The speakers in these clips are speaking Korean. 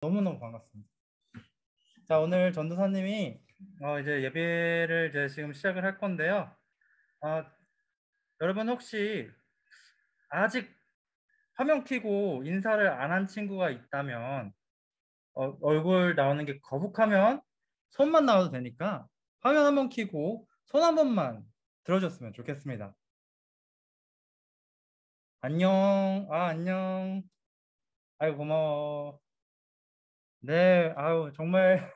너무너무 반갑습니다. 자, 오늘 전도사님이 이제 예배를 이제 지금 시작을 할 건데요. 어, 여러분 혹시 아직 화면 켜고 인사를 안 한 친구가 있다면 얼굴 나오는 게 거북하면 손만 나와도 되니까 화면 한번 켜고 손 한 번만 들어줬으면 좋겠습니다. 안녕. 안녕. 아유, 고마워. 네, 아유, 정말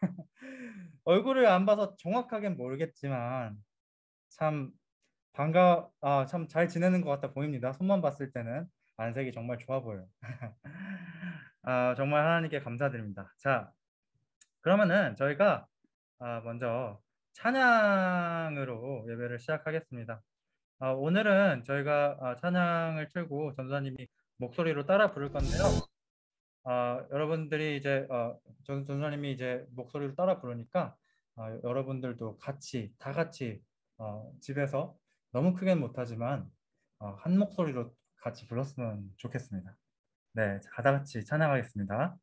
얼굴을 안 봐서 정확하게는 모르겠지만 참 참 잘 지내는 것 같아 보입니다. 손만 봤을 때는 안색이 정말 좋아 보여요. 정말 하나님께 감사드립니다. 자, 그러면은 저희가 먼저 찬양으로 예배를 시작하겠습니다. 오늘은 저희가 찬양을 틀고 전도사님이 목소리로 따라 부를 건데요. 여러분들이 이제 전도사님이 이제 목소리로 따라 부르니까 여러분들도 같이 다 같이 집에서 너무 크게는 못하지만 한 목소리로 같이 불렀으면 좋겠습니다. 네, 다 같이 찬양하겠습니다.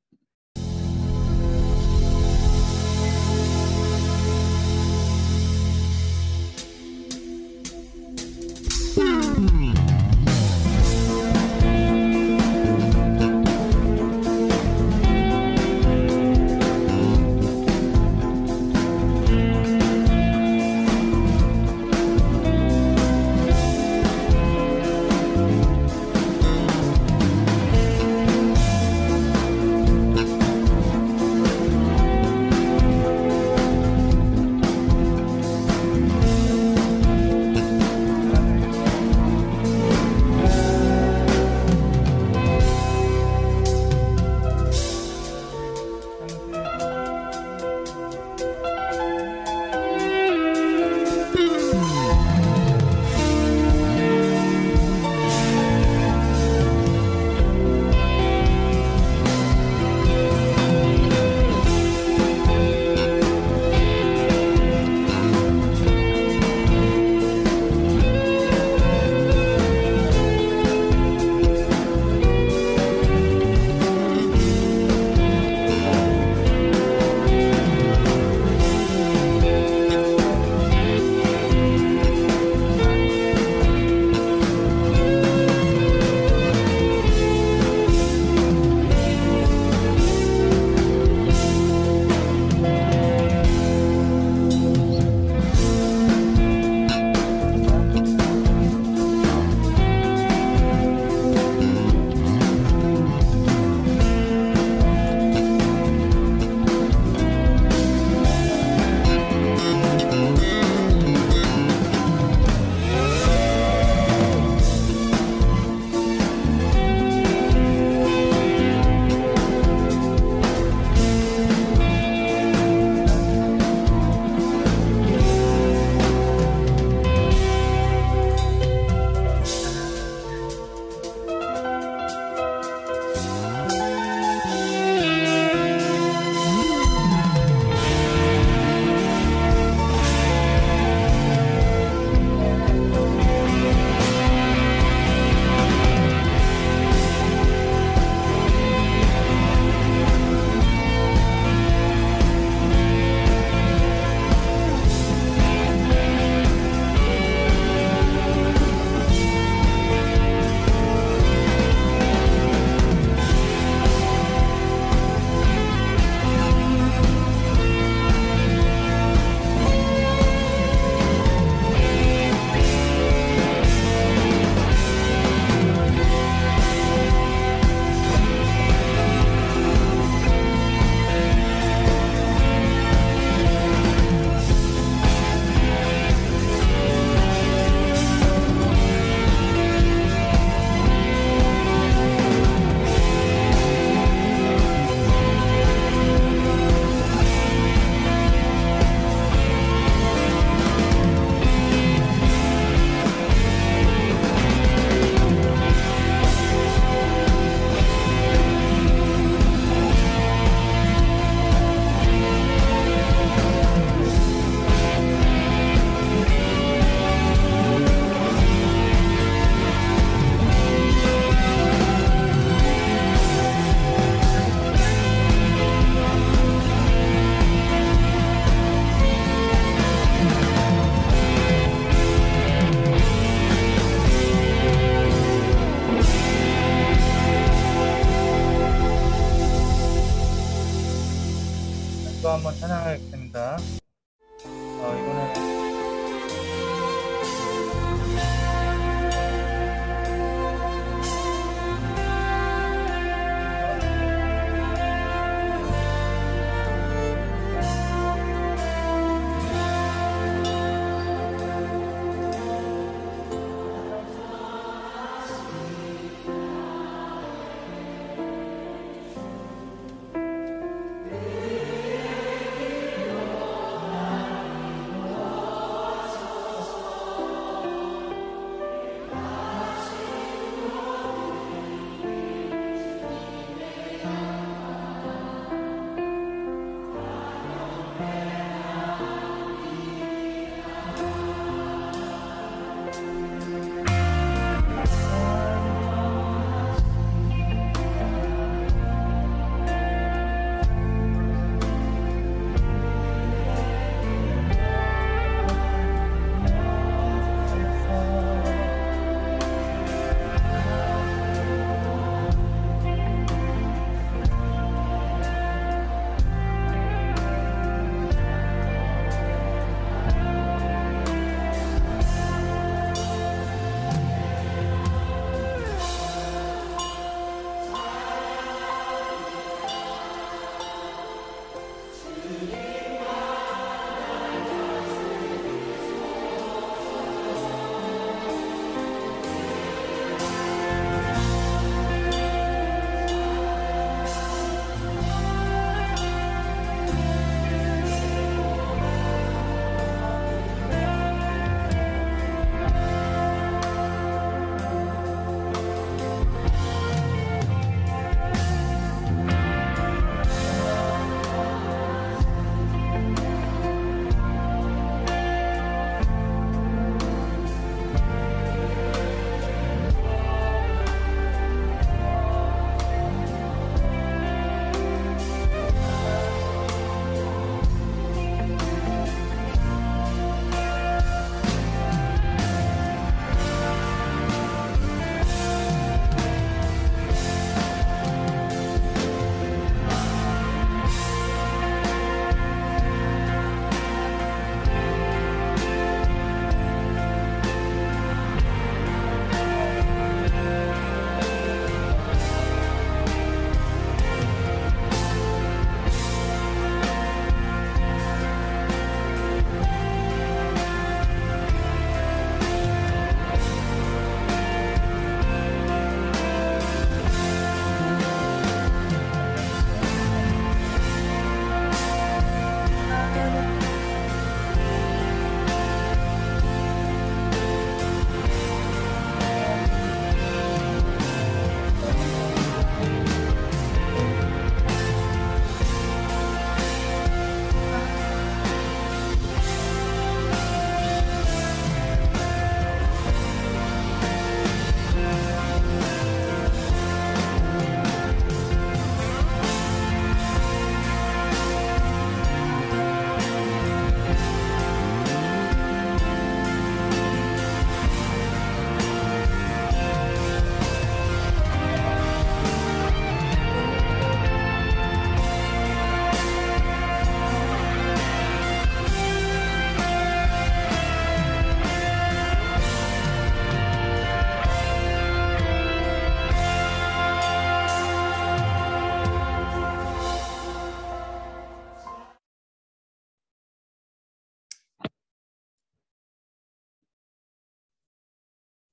또 한번 찬양하겠습니다. 이번에는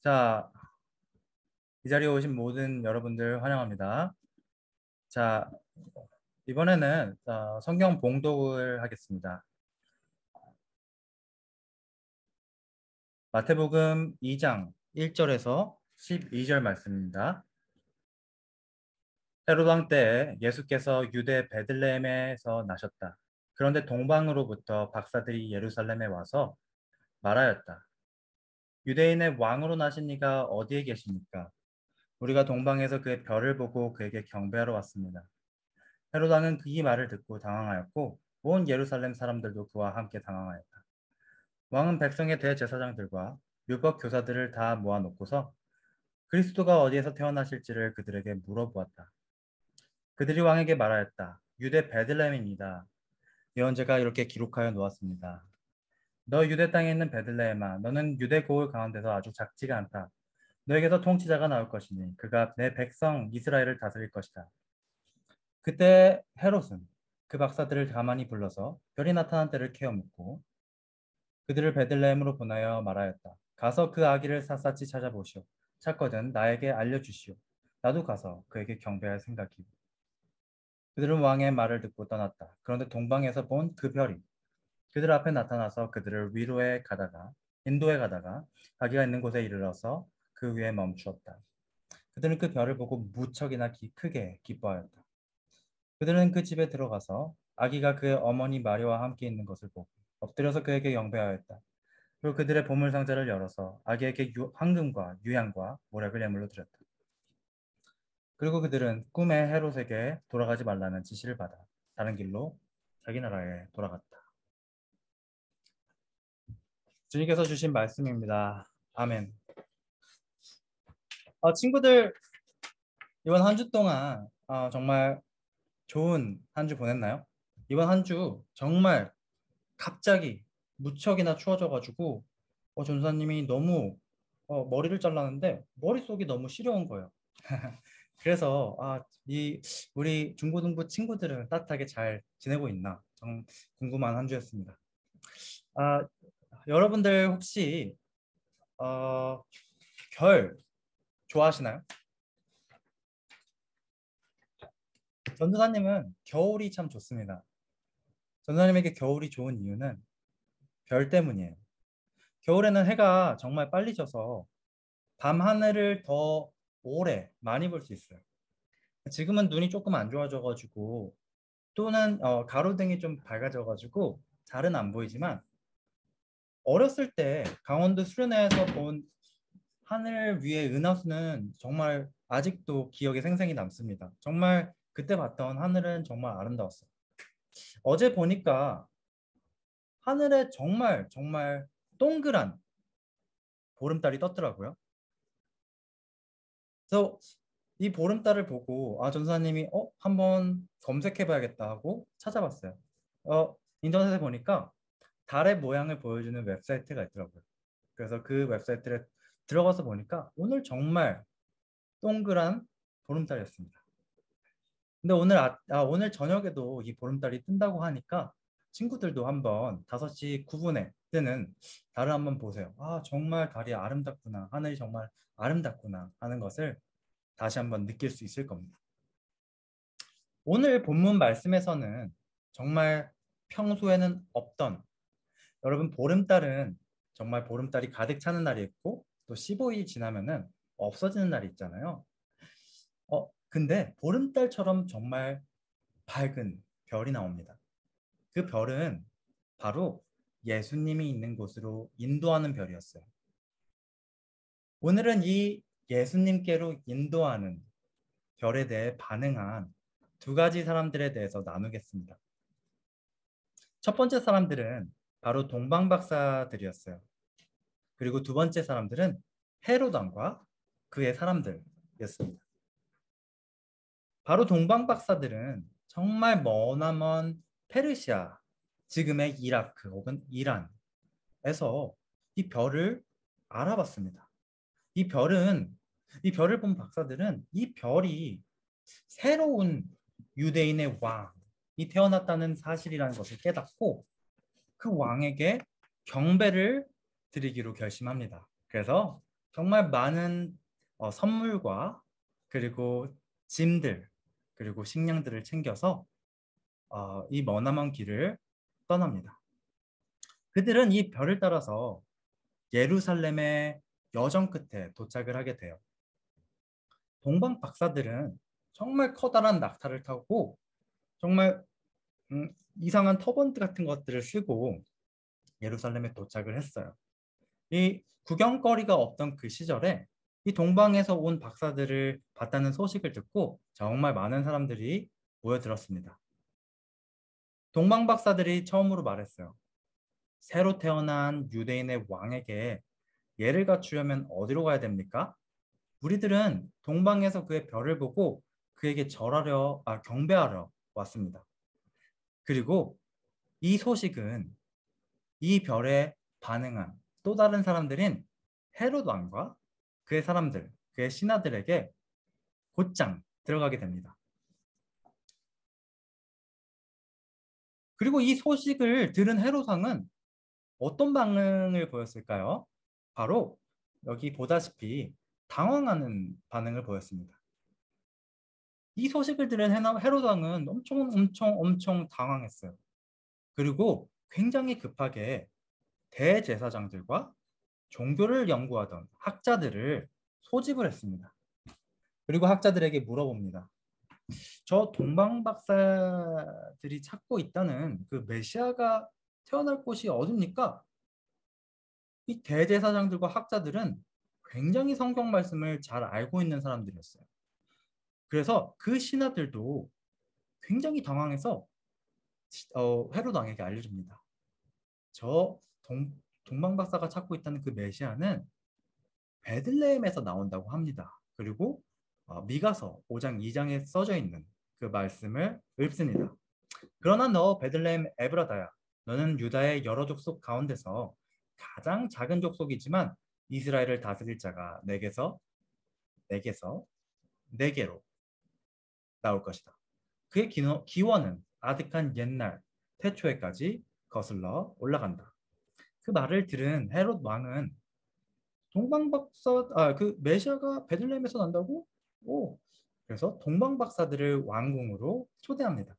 자, 이 자리에 오신 모든 여러분들 환영합니다. 자, 이번에는 성경 봉독을 하겠습니다. 마태복음 2장 1절에서 12절 말씀입니다. 헤롯 왕 때에 예수께서 유대 베들레헴에서 나셨다. 그런데 동방으로부터 박사들이 예루살렘에 와서 말하였다. 유대인의 왕으로 나신 이가 어디에 계십니까? 우리가 동방에서 그의 별을 보고 그에게 경배하러 왔습니다. 헤롯 왕은 이 말을 듣고 당황하였고 온 예루살렘 사람들도 그와 함께 당황하였다. 왕은 백성의 대제사장들과 율법 교사들을 다 모아놓고서 그리스도가 어디에서 태어나실지를 그들에게 물어보았다. 그들이 왕에게 말하였다. 유대 베들레헴입니다. 예언자가 이렇게 기록하여 놓았습니다. 너 유대 땅에 있는 베들레헴아, 너는 유대 고을 가운데서 아주 작지가 않다. 너에게서 통치자가 나올 것이니 그가 내 백성 이스라엘을 다스릴 것이다. 그때 헤롯은 그 박사들을 가만히 불러서 별이 나타난 때를 캐어 묻고 그들을 베들레헴으로 보내어 말하였다. 가서 그 아기를 샅샅이 찾아보시오. 찾거든 나에게 알려주시오. 나도 가서 그에게 경배할 생각이오. 그들은 왕의 말을 듣고 떠났다. 그런데 동방에서 본 그 별이 그들 앞에 나타나서 그들을 인도에 가다가 아기가 있는 곳에 이르러서 그 위에 멈추었다. 그들은 그 별을 보고 무척이나 크게 기뻐하였다. 그들은 그 집에 들어가서 아기가 그의 어머니 마리아와 함께 있는 것을 보고 엎드려서 그에게 영배하였다. 그리고 그들의 보물 상자를 열어서 아기에게 황금과 유향과 모략을 예물로 드렸다. 그리고 그들은 꿈에 헤롯에게 돌아가지 말라는 지시를 받아 다른 길로 자기 나라에 돌아갔다. 주님께서 주신 말씀입니다. 아멘. 친구들 이번 한 주 동안 정말 좋은 한 주 보냈나요? 이번 한 주 정말 갑자기 무척이나 추워져가지고 전사님이 너무 머리를 잘랐는데 머릿속이 너무 시려운 거예요. 그래서 우리 중고등부 친구들은 따뜻하게 잘 지내고 있나 좀 궁금한 한 주였습니다. 아, 여러분들 혹시 별 좋아하시나요? 전도사님은 겨울이 참 좋습니다. 전도사님에게 겨울이 좋은 이유는 별 때문이에요. 겨울에는 해가 정말 빨리 져서 밤 하늘을 더 오래 많이 볼 수 있어요. 지금은 눈이 조금 안 좋아져가지고 또는 가로등이 좀 밝아져가지고 잘은 안 보이지만 어렸을 때 강원도 수련회에서 본 하늘 위의 은하수는 정말 아직도 기억에 생생히 남습니다. 정말 그때 봤던 하늘은 정말 아름다웠어요. 어제 보니까 하늘에 정말 정말 동그란 보름달이 떴더라고요. 그래서 이 보름달을 보고 전사님이 한번 검색해봐야겠다 하고 찾아봤어요. 인터넷에 보니까 달의 모양을 보여주는 웹사이트가 있더라고요. 그래서 그 웹사이트를 들어가서 보니까 오늘 정말 동그란 보름달이었습니다. 근데 오늘 저녁에도 이 보름달이 뜬다고 하니까 친구들도 한번 5시 9분에 뜨는 달을 한번 보세요. 정말 달이 아름답구나. 하늘이 정말 아름답구나 하는 것을 다시 한번 느낄 수 있을 겁니다. 오늘 본문 말씀에서는 정말 평소에는 없던 여러분 보름달은 정말 보름달이 가득 차는 날이 있고 또 15일 지나면은 없어지는 날이 있잖아요. 근데 보름달처럼 정말 밝은 별이 나옵니다. 그 별은 바로 예수님이 있는 곳으로 인도하는 별이었어요. 오늘은 이 예수님께로 인도하는 별에 대해 반응한 2가지 사람들에 대해서 나누겠습니다. 첫 번째 사람들은 바로 동방박사들이었어요. 그리고 2번째 사람들은 헤로당과 그의 사람들이었습니다. 바로 동방박사들은 정말 머나먼 페르시아, 지금의 이라크 혹은 이란에서 이 별을 알아봤습니다. 이 별을 본 박사들은 이 별이 새로운 유대인의 왕이 태어났다는 사실이라는 것을 깨닫고 그 왕에게 경배를 드리기로 결심합니다. 그래서 정말 많은 선물과 그리고 짐들 그리고 식량들을 챙겨서 이 머나먼 길을 떠납니다. 그들은 이 별을 따라서 예루살렘의 여정 끝에 도착을 하게 돼요. 동방 박사들은 정말 커다란 낙타를 타고 정말 이상한 터번트 같은 것들을 쓰고 예루살렘에 도착을 했어요. 이 구경거리가 없던 그 시절에 이 동방에서 온 박사들을 봤다는 소식을 듣고 정말 많은 사람들이 모여들었습니다. 동방 박사들이 처음으로 말했어요. 새로 태어난 유대인의 왕에게 예를 갖추려면 어디로 가야 됩니까? 우리들은 동방에서 그의 별을 보고 그에게 경배하러 왔습니다. 그리고 이 소식은 이 별에 반응한 또 다른 사람들인 헤롯 왕과 그의 사람들, 그의 신하들에게 곧장 들어가게 됩니다. 그리고 이 소식을 들은 헤롯 왕은 어떤 반응을 보였을까요? 바로 여기 보다시피 당황하는 반응을 보였습니다. 이 소식을 들은 헤롯 왕은 엄청 당황했어요. 그리고 굉장히 급하게 대제사장들과 종교를 연구하던 학자들을 소집을 했습니다. 그리고 학자들에게 물어봅니다. 저 동방 박사들이 찾고 있다는 그 메시아가 태어날 곳이 어딥니까? 이 대제사장들과 학자들은 굉장히 성경 말씀을 잘 알고 있는 사람들이었어요. 그래서 그 신하들도 굉장히 당황해서 헤롯 왕에게 알려줍니다. 저 동방 박사가 찾고 있다는 그 메시아는 베들레헴에서 나온다고 합니다. 그리고 미가서 5장 2장에 써져 있는 그 말씀을 읊습니다. 그러나 너 베들레헴 에브라다야, 너는 유다의 여러 족속 가운데서 가장 작은 족속이지만 이스라엘을 다스릴 자가 내게서 내게로 나올 것이다. 그의 기원은 아득한 옛날 태초에까지 거슬러 올라간다. 그 말을 들은 헤롯 왕은 그 메시아가 베들레헴에서 난다고? 오. 그래서 동방박사들을 왕궁으로 초대합니다.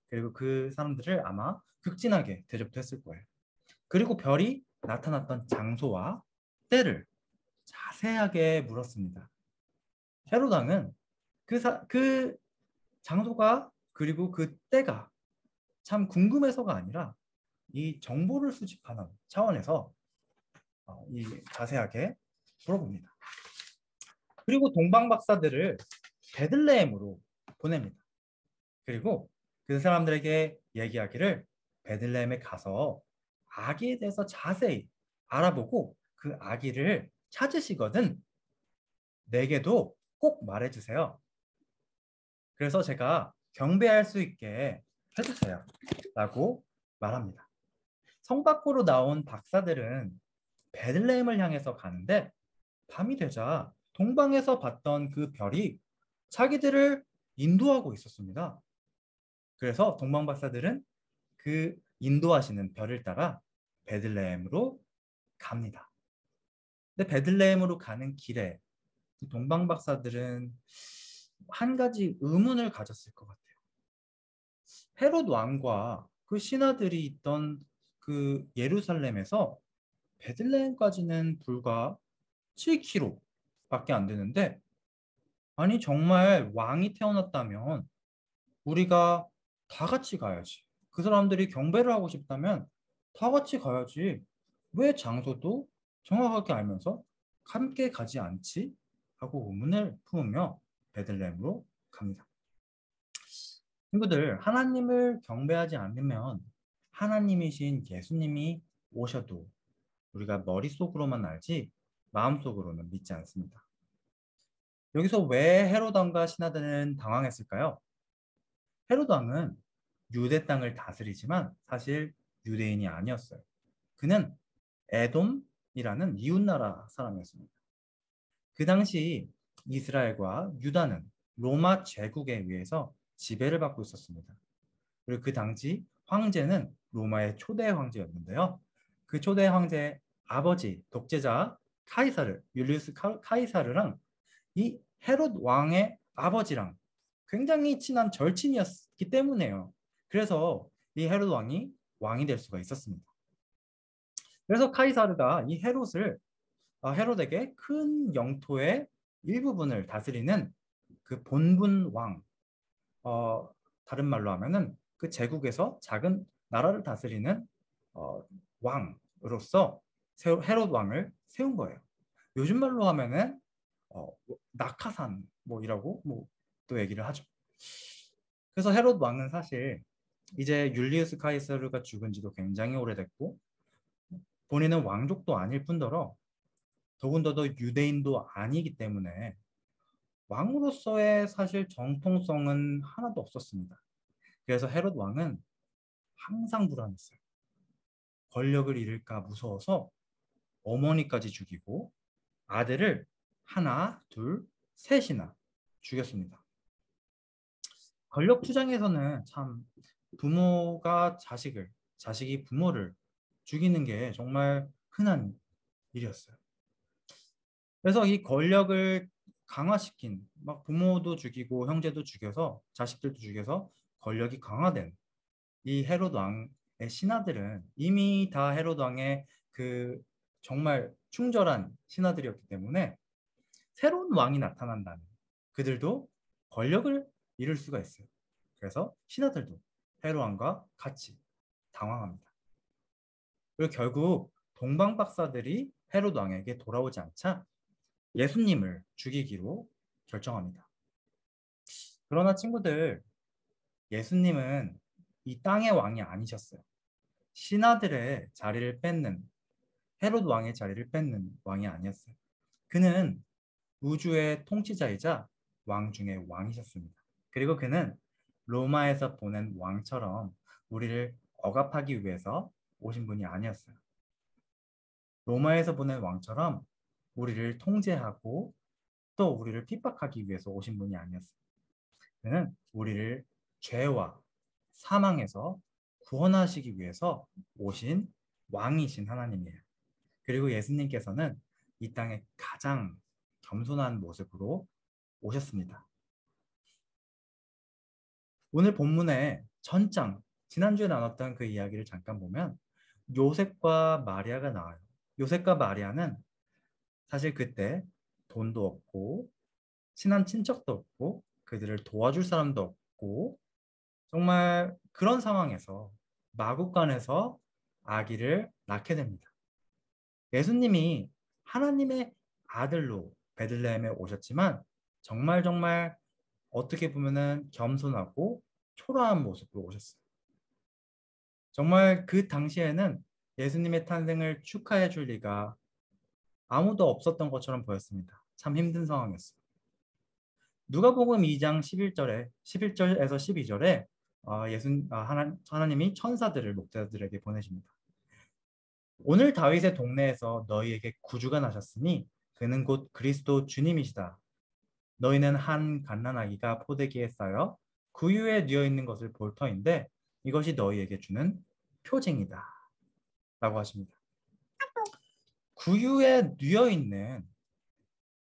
그리고 그 사람들을 아마 극진하게 대접도 했을 거예요. 그리고 별이 나타났던 장소와 때를 자세하게 물었습니다. 헤롯 왕은 그 장소가 그리고 그 때가 참 궁금해서가 아니라 이 정보를 수집하는 차원에서 이 자세하게 물어봅니다. 그리고 동방 박사들을 베들레헴으로 보냅니다. 그리고 그 사람들에게 얘기하기를 베들레헴에 가서 아기에 대해서 자세히 알아보고 그 아기를 찾으시거든 내게도 꼭 말해주세요. 그래서 제가 경배할 수 있게 해주세요. 라고 말합니다. 성 밖으로 나온 박사들은 베들레헴을 향해서 가는데 밤이 되자 동방에서 봤던 그 별이 자기들을 인도하고 있었습니다. 그래서 동방 박사들은 그 인도하시는 별을 따라 베들레헴으로 갑니다. 근데 베들레헴으로 가는 길에 동방 박사들은 한 가지 의문을 가졌을 것 같아요. 헤롯 왕과 그 신하들이 있던 그 예루살렘에서 베들레헴까지는 불과 7km밖에 안 되는데 아니 정말 왕이 태어났다면 우리가 다 같이 가야지. 그 사람들이 경배를 하고 싶다면 다 같이 가야지. 왜 장소도 정확하게 알면서 함께 가지 않지? 하고 의문을 품으며 베들레헴으로 갑니다. 친구들, 하나님을 경배하지 않으면 하나님이신 예수님이 오셔도 우리가 머릿속으로만 알지 마음속으로는 믿지 않습니다. 여기서 왜 헤롯 왕과 신하들은 당황했을까요? 헤롯 왕은 유대 땅을 다스리지만 사실 유대인이 아니었어요. 그는 에돔이라는 이웃나라 사람이었습니다. 그 당시 이스라엘과 유다는 로마 제국에 의해서 지배를 받고 있었습니다. 그리고 그 당시 황제는 로마의 초대 황제였는데요. 그 초대 황제의 아버지 독재자 율리우스 카이사르랑 이 헤롯 왕의 아버지랑 굉장히 친한 절친이었기 때문에요. 그래서 이 헤롯 왕이 왕이 될 수가 있었습니다. 그래서 카이사르가 이 헤롯에게 큰 영토의 일부분을 다스리는 그 본분 왕, 어, 다른 말로 하면은 그 제국에서 작은 나라를 다스리는 어, 왕으로서 헤롯 왕을 세운 거예요. 요즘 말로 하면은 낙하산 뭐이라고 뭐 또 얘기를 하죠. 그래서 헤롯 왕은 사실 이제 율리우스 카이사르가 죽은 지도 굉장히 오래됐고 본인은 왕족도 아닐 뿐더러 더군다나 유대인도 아니기 때문에 왕으로서의 사실 정통성은 하나도 없었습니다. 그래서 헤롯 왕은 항상 불안했어요. 권력을 잃을까 무서워서 어머니까지 죽이고 아들을 하나, 둘, 셋이나 죽였습니다. 권력 투쟁에서는 참 부모가 자식을, 자식이 부모를 죽이는 게 정말 흔한 일이었어요. 그래서 이 권력을 강화시킨, 막 부모도 죽이고 형제도 죽여서 자식들도 죽여서 권력이 강화된 이 헤롯 왕의 신하들은 이미 다 헤롯 왕의 그 정말 충절한 신하들이었기 때문에 새로운 왕이 나타난다면 그들도 권력을 잃을 수가 있어요. 그래서 신하들도 헤롯 왕과 같이 당황합니다. 그리고 결국 동방 박사들이 헤롯 왕에게 돌아오지 않자 예수님을 죽이기로 결정합니다. 그러나 친구들, 예수님은 이 땅의 왕이 아니셨어요. 신하들의 자리를 뺏는, 헤롯 왕의 자리를 뺏는 왕이 아니었어요. 그는 우주의 통치자이자 왕 중의 왕이셨습니다. 그리고 그는 로마에서 보낸 왕처럼 우리를 억압하기 위해서 오신 분이 아니었어요. 로마에서 보낸 왕처럼 우리를 통제하고 또 우리를 핍박하기 위해서 오신 분이 아니었어요. 그는 우리를 죄와 사망에서 구원하시기 위해서 오신 왕이신 하나님이에요. 그리고 예수님께서는 이 땅에 가장 겸손한 모습으로 오셨습니다. 오늘 본문의 전장, 지난주에 나눴던 그 이야기를 잠깐 보면 요셉과 마리아가 나와요. 요셉과 마리아는 사실 그때 돈도 없고 친한 친척도 없고 그들을 도와줄 사람도 없고 정말 그런 상황에서 마국간에서 아기를 낳게 됩니다. 예수님이 하나님의 아들로 베들레헴에 오셨지만 정말 어떻게 보면은 겸손하고 초라한 모습으로 오셨어요. 정말 그 당시에는 예수님의 탄생을 축하해 줄 리가 아무도 없었던 것처럼 보였습니다. 참 힘든 상황이었어요. 누가복음 2장 11절에서 12절에 하나님이 천사들을 목자들에게 보내십니다. 오늘 다윗의 동네에서 너희에게 구주가 나셨으니 그는 곧 그리스도 주님이시다. 너희는 한 갓난아기가 포대기에 쌓여 구유에 뉘어 있는 것을 볼 터인데 이것이 너희에게 주는 표징이다. 라고 하십니다. 구유에 뉘어 있는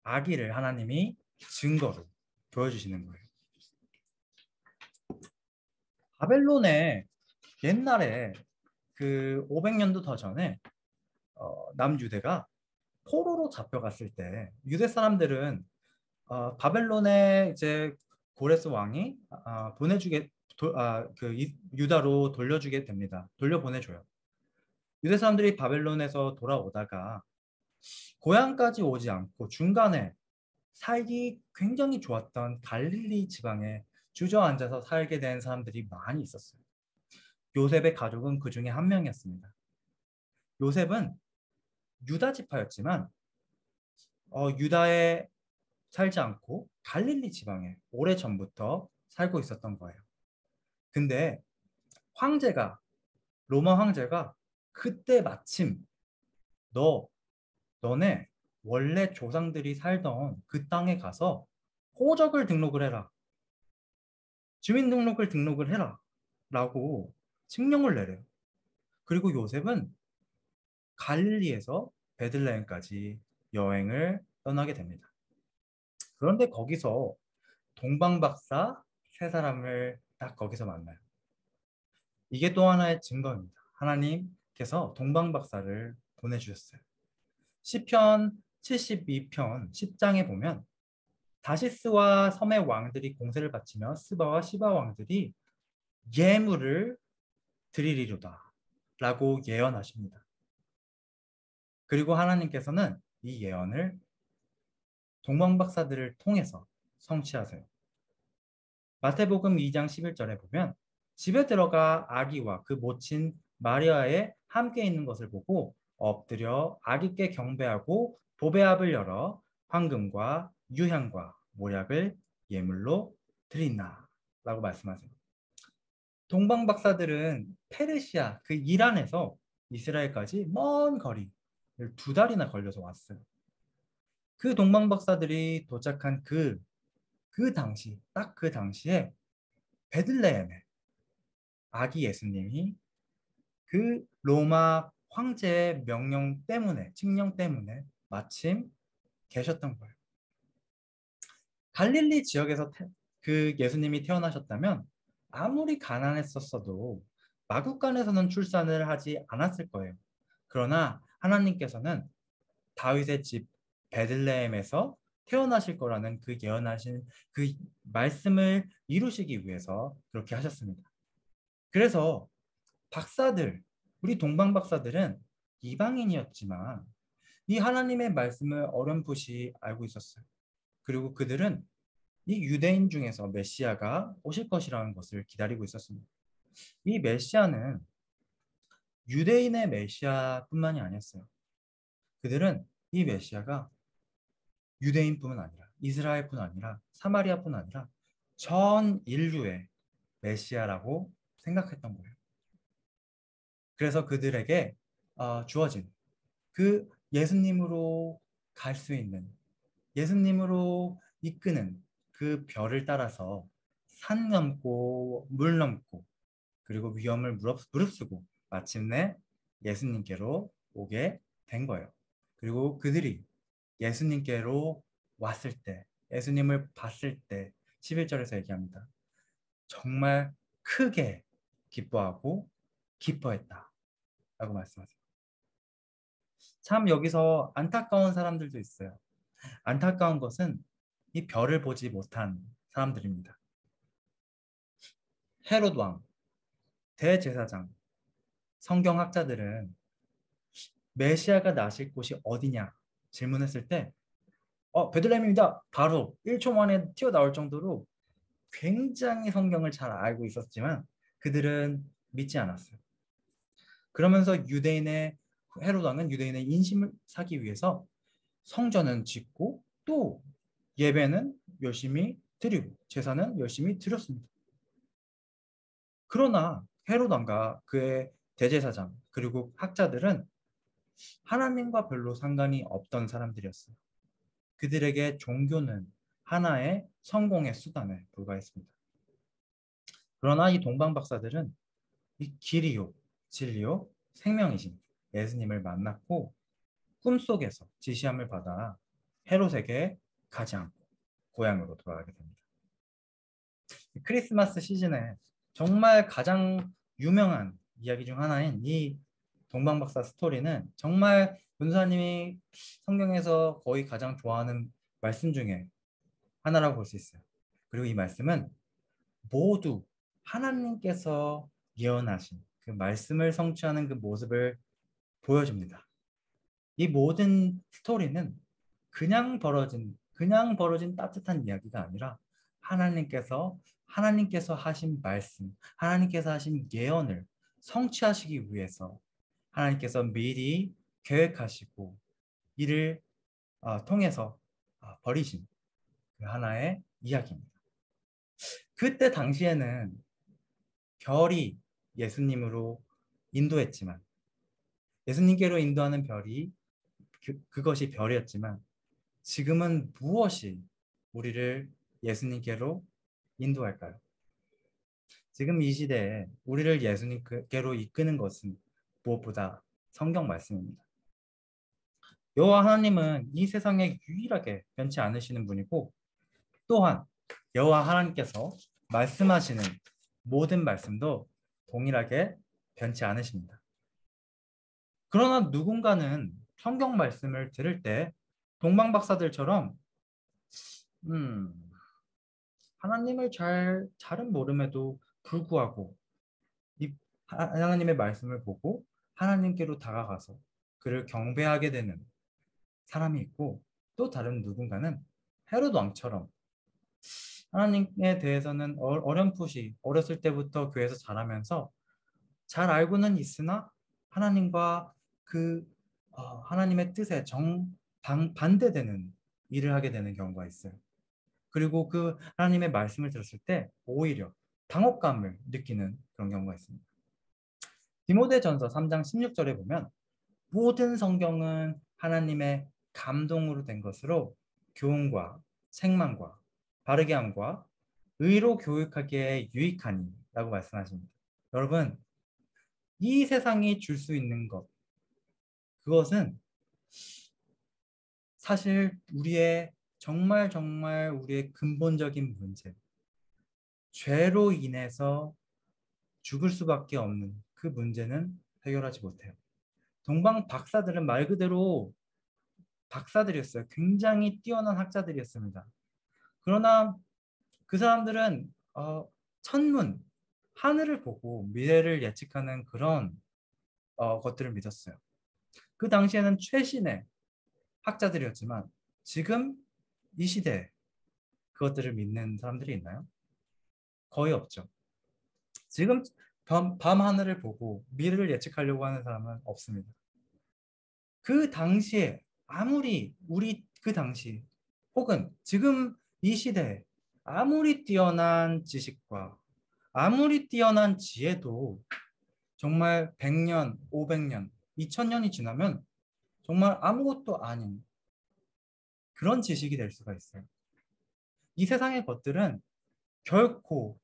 아기를 하나님이 증거로 보여주시는 거예요. 바벨론에 옛날에 그 500년도 더 전에 남유대가 포로로 잡혀갔을 때 유대 사람들은 바벨론의 이제 고레스 왕이 유다로 돌려주게 됩니다. 돌려보내줘요. 유대 사람들이 바벨론에서 돌아오다가 고향까지 오지 않고 중간에 살기 굉장히 좋았던 갈릴리 지방에 주저앉아서 살게 된 사람들이 많이 있었어요. 요셉의 가족은 그 중에 한 명이었습니다. 요셉은 유다 지파였지만 유다에 살지 않고 갈릴리 지방에 오래전부터 살고 있었던 거예요. 근데 로마 황제가 그때 마침 너네 원래 조상들이 살던 그 땅에 가서 호적을 등록을 해라. 주민등록을 등록을 해라. 라고 칙령을 내려요. 그리고 요셉은 갈릴리에서 베들레헴까지 여행을 떠나게 됩니다. 그런데 거기서 동방박사 세 사람을 딱 거기서 만나요. 이게 또 하나의 증거입니다. 하나님께서 동방박사를 보내주셨어요. 시편 72편 10장에 보면 다시스와 섬의 왕들이 공세를 바치며 스바와 시바 왕들이 예물을 드리리로다 라고 예언하십니다. 그리고 하나님께서는 이 예언을 동방박사들을 통해서 성취하세요. 마태복음 2장 11절에 보면 집에 들어가 아기와 그 모친 마리아에 함께 있는 것을 보고 엎드려 아기께 경배하고 보배압을 열어 황금과 유향과 모약을 예물로 드린다 라고 말씀하세요. 동방 박사들은 페르시아, 그 이란에서 이스라엘까지 먼 거리를 2달이나 걸려서 왔어요. 그 동방 박사들이 도착한 그 당시, 딱 그 당시에 베들레헴에 아기 예수님이 그 로마 황제의 명령 때문에, 칙령 때문에 마침 계셨던 거예요. 갈릴리 지역에서 그 예수님이 태어나셨다면 아무리 가난했었어도 마국간에서는 출산을 하지 않았을 거예요. 그러나 하나님께서는 다윗의 집 베들레헴에서 태어나실 거라는 그 예언하신 그 말씀을 이루시기 위해서 그렇게 하셨습니다. 그래서 박사들, 우리 동방 박사들은 이방인이었지만 이 하나님의 말씀을 어렴풋이 알고 있었어요. 그리고 그들은 이 유대인 중에서 메시아가 오실 것이라는 것을 기다리고 있었습니다. 이 메시아는 유대인의 메시아뿐만이 아니었어요. 그들은 이 메시아가 유대인뿐만 아니라 이스라엘뿐 아니라 사마리아뿐 아니라 전 인류의 메시아라고 생각했던 거예요. 그래서 그들에게 주어진 그 예수님으로 갈 수 있는, 예수님으로 이끄는 그 별을 따라서 산 넘고 물 넘고 그리고 위험을 무릅쓰고 마침내 예수님께로 오게 된 거예요. 그리고 그들이 예수님께로 왔을 때, 예수님을 봤을 때 11절에서 얘기합니다. 정말 크게 기뻐하고 기뻐했다 라고 말씀하세요. 참 여기서 안타까운 사람들도 있어요. 안타까운 것은 이 별을 보지 못한 사람들입니다. 헤롯 왕, 대제사장, 성경학자들은 메시아가 나실 곳이 어디냐 질문했을 때 베들레헴입니다. 바로 1초 만에 튀어나올 정도로 굉장히 성경을 잘 알고 있었지만 그들은 믿지 않았어요. 그러면서 유대인의 헤롯 왕은 유대인의 인심을 사기 위해서 성전은 짓고 또 예배는 열심히 드리고 제사는 열심히 드렸습니다. 그러나 헤롯 왕과 그의 대제사장 그리고 학자들은 하나님과 별로 상관이 없던 사람들이었어요. 그들에게 종교는 하나의 성공의 수단에 불과했습니다. 그러나 이 동방 박사들은 이 길이요, 진리요, 생명이신 예수님을 만났고 꿈속에서 지시함을 받아 헤롯에게 가지 않고 고향으로 돌아가게 됩니다. 크리스마스 시즌에 정말 가장 유명한 이야기 중 하나인 이 동방박사 스토리는 정말 문사님이 성경에서 거의 가장 좋아하는 말씀 중에 하나라고 볼 수 있어요. 그리고 이 말씀은 모두 하나님께서 예언하신 그 말씀을 성취하는 그 모습을 보여줍니다. 이 모든 스토리는 그냥 벌어진 따뜻한 이야기가 아니라 하나님께서 하신 말씀, 하나님께서 하신 예언을 성취하시기 위해서 하나님께서 미리 계획하시고 이를 통해서 벌이신 그 하나의 이야기입니다. 그때 당시에는 별이 예수님으로 인도했지만 예수님께로 인도하는 별이 그것이 별이었지만 지금은 무엇이 우리를 예수님께로 인도할까요? 지금 이 시대에 우리를 예수님께로 이끄는 것은 무엇보다 성경 말씀입니다. 여호와 하나님은 이 세상에 유일하게 변치 않으시는 분이고 또한 여호와 하나님께서 말씀하시는 모든 말씀도 동일하게 변치 않으십니다. 그러나 누군가는 성경 말씀을 들을 때 동방박사들처럼 하나님을 잘은 모름에도 불구하고 이 하나님의 말씀을 보고 하나님께로 다가가서 그를 경배하게 되는 사람이 있고 또 다른 누군가는 헤롯 왕처럼 하나님에 대해서는 어렴풋이 어렸을 때부터 교회에서 자라면서 잘 알고는 있으나 하나님과 그 하나님의 뜻에 반대되는 일을 하게 되는 경우가 있어요. 그리고 그 하나님의 말씀을 들었을 때 오히려 당혹감을 느끼는 그런 경우가 있습니다. 디모데전서 3장 16절에 보면 모든 성경은 하나님의 감동으로 된 것으로 교훈과 책망과 바르게 함과 의로 교육하기에 유익하니 라고 말씀하십니다. 여러분, 이 세상이 줄 수 있는 것, 그것은 사실 우리의 정말 우리의 근본적인 문제, 죄로 인해서 죽을 수밖에 없는 그 문제는 해결하지 못해요. 동방 박사들은 말 그대로 박사들이었어요. 굉장히 뛰어난 학자들이었습니다. 그러나 그 사람들은 천문, 하늘을 보고 미래를 예측하는 그런 것들을 믿었어요. 그 당시에는 최신의 학자들이었지만 지금 이 시대에 그것들을 믿는 사람들이 있나요? 거의 없죠. 지금 밤 하늘을 보고 미래를 예측하려고 하는 사람은 없습니다. 그 당시에 아무리 우리 그 당시 혹은 지금 이 시대에 아무리 뛰어난 지식과 아무리 뛰어난 지혜도 정말 100년, 500년, 2000년이 지나면 정말 아무것도 아닌 그런 지식이 될 수가 있어요. 이 세상의 것들은 결코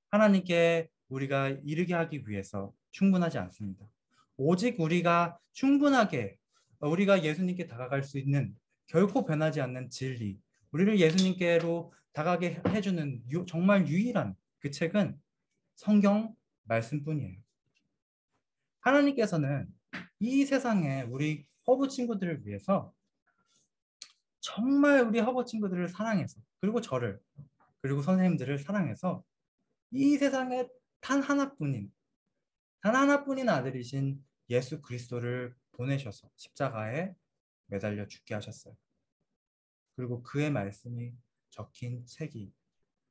하나님께 우리가 이르게 하기 위해서 충분하지 않습니다. 오직 우리가 충분하게 우리가 예수님께 다가갈 수 있는 결코 변하지 않는 진리, 우리를 예수님께로 다가게 해주는 정말 유일한 그 책은 성경 말씀뿐이에요. 하나님께서는 이 세상에 우리 허브 친구들을 위해서 정말 우리 허브 친구들을 사랑해서 그리고 저를 그리고 선생님들을 사랑해서 이 세상에 단 하나뿐인 아들이신 예수 그리스도를 보내셔서 십자가에 매달려 죽게 하셨어요. 그리고 그의 말씀이 적힌 책이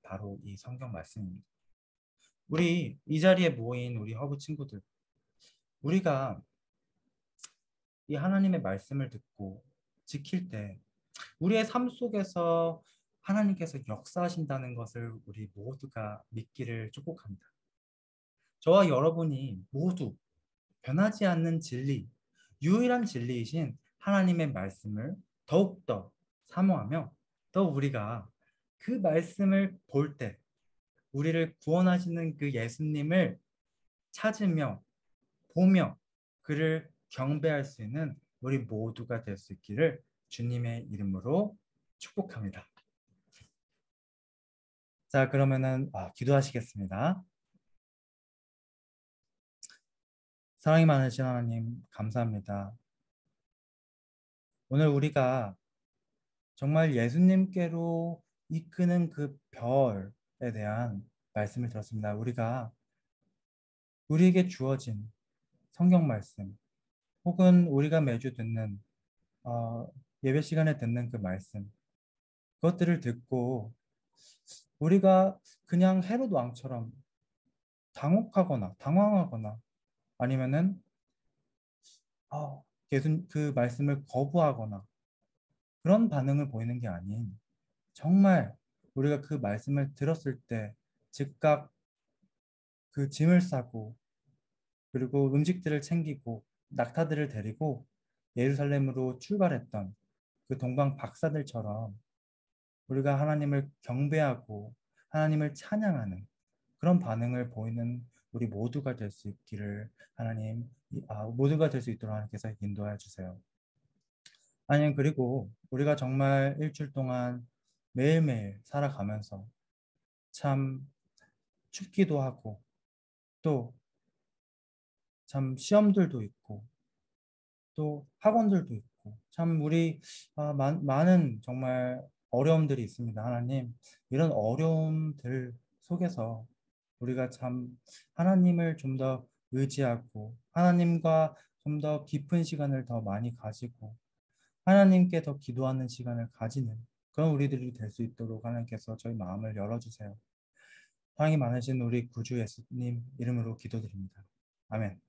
바로 이 성경 말씀입니다. 우리 이 자리에 모인 우리 허브 친구들, 우리가 이 하나님의 말씀을 듣고 지킬 때 우리의 삶 속에서 하나님께서 역사하신다는 것을 우리 모두가 믿기를 축복합니다. 저와 여러분이 모두 변하지 않는 진리, 유일한 진리이신 하나님의 말씀을 더욱더 사모하며 또 우리가 그 말씀을 볼 때 우리를 구원하시는 그 예수님을 찾으며 보며 그를 경배할 수 있는 우리 모두가 될 수 있기를 주님의 이름으로 축복합니다. 자, 그러면은 기도하시겠습니다. 사랑이 많으신 하나님, 감사합니다. 오늘 우리가 정말 예수님께로 이끄는 그 별에 대한 말씀을 들었습니다. 우리에게 주어진 성경 말씀, 혹은 우리가 매주 듣는 예배 시간에 듣는 그 말씀, 그것들을 듣고 우리가 그냥 헤롯 왕처럼 당혹하거나 당황하거나 아니면은 예수 그 말씀을 거부하거나 그런 반응을 보이는 게 아닌 정말 우리가 그 말씀을 들었을 때 즉각 그 짐을 싸고 그리고 음식들을 챙기고 낙타들을 데리고 예루살렘으로 출발했던 그 동방 박사들처럼 우리가 하나님을 경배하고 하나님을 찬양하는 그런 반응을 보이는 우리 모두가 될 수 있기를 하나님 모두가 될 수 있도록 하나님께서 인도하여 주세요. 아니 그리고 우리가 정말 일주일 동안 매일매일 살아가면서 참 춥기도 하고 또 참 시험들도 있고 또 학원들도 있고 참 우리 많은 정말 어려움들이 있습니다. 하나님 이런 어려움들 속에서 우리가 참 하나님을 좀 더 의지하고 하나님과 좀 더 깊은 시간을 더 많이 가지고 하나님께 더 기도하는 시간을 가지는 그런 우리들이 될 수 있도록 하나님께서 저희 마음을 열어주세요. 사랑이 많으신 우리 구주 예수님 이름으로 기도드립니다. 아멘.